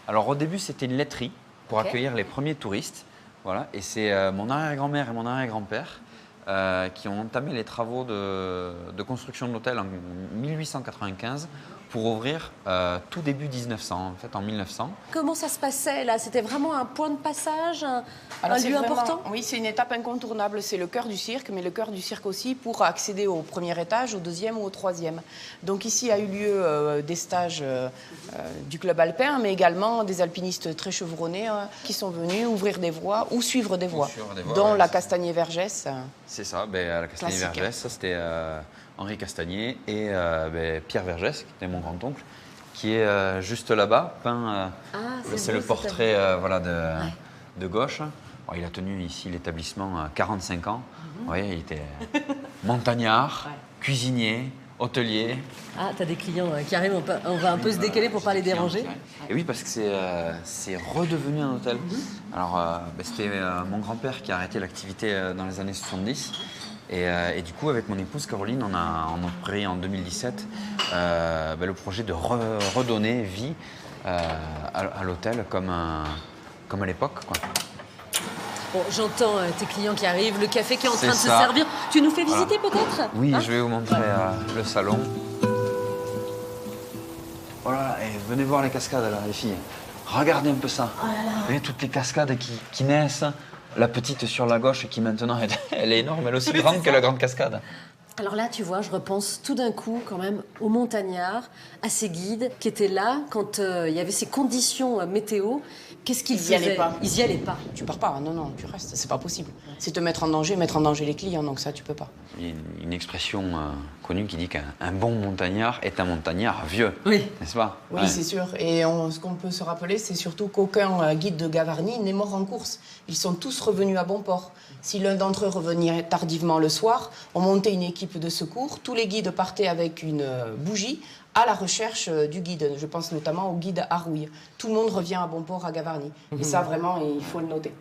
Alors au début, c'était une laiterie pour Ok. accueillir les premiers touristes. Voilà. Et c'est mon arrière-grand-mère et mon arrière-grand-père qui ont entamé les travaux de construction de l'hôtel en 1895 pour ouvrir tout début 1900, en fait en 1900. Comment ça se passait là? C'était vraiment un point de passage, un C'est lieu vraiment- important? Oui, c'est une étape incontournable. C'est le cœur du cirque, mais le cœur du cirque aussi pour accéder au premier étage, au deuxième ou au troisième. Donc ici a eu lieu des stages du club alpin, mais également des alpinistes très chevronnés qui sont venus ouvrir des voies ou suivre des voies, suivre des voies, dont ouais, la c'est- Castanier-Vergès. C'est ça, à la Castanier-Vergès, ça c'était Henri Castanier et Pierre Vergès, qui était mon grand-oncle, qui est juste là-bas, peint. C'est le beau, cet portrait voilà, Ouais. de gauche. Bon, il a tenu ici l'établissement 45 ans. Vous voyez, il était montagnard, Ouais. cuisinier, hôtelier. Ah, t'as des clients qui arrivent, on va un peu se décaler pour pas les déranger. Et oui, parce que c'est redevenu un hôtel. Alors, c'était mon grand-père qui a arrêté l'activité dans les années 70. Et du coup, avec mon épouse Caroline, on a pris en 2017 le projet de redonner vie à l'hôtel comme à l'époque, quoi. Bon, j'entends tes clients qui arrivent, le café qui est en C'est train de se ça. servir. Tu nous fais visiter peut-être? Oui, Hein? je vais vous montrer le salon. Voilà, et venez voir les cascades là, les filles. Regardez un peu ça. Vous voyez toutes les cascades qui naissent. La petite sur la gauche qui maintenant, elle est énorme, elle est aussi grande que la grande cascade. Alors là, tu vois, je repense tout d'un coup quand même aux montagnards, à ces guides qui étaient là quand il y avait ces conditions météo. Qu'est-ce qu'ils Ils y faisaient? allaient pas. Ils y allaient pas. Tu pars pas, non, tu restes, c'est pas possible. C'est te mettre en danger les clients, donc ça tu peux pas. Il y a une expression connue qui dit qu'un bon montagnard est un montagnard vieux. Oui. N'est-ce pas? Oui, Ouais. c'est sûr. Et ce qu'on peut se rappeler, c'est surtout qu'aucun guide de Gavarnie n'est mort en course. Ils sont tous revenus à bon port. Si l'un d'entre eux revenait tardivement le soir, on montait une équipe de secours. Tous les guides partaient avec une bougie à la recherche du guide. Je pense notamment au guide Harouille. Tout le monde revient à bon port à Gavarnie. Et ça, vraiment, il faut le noter.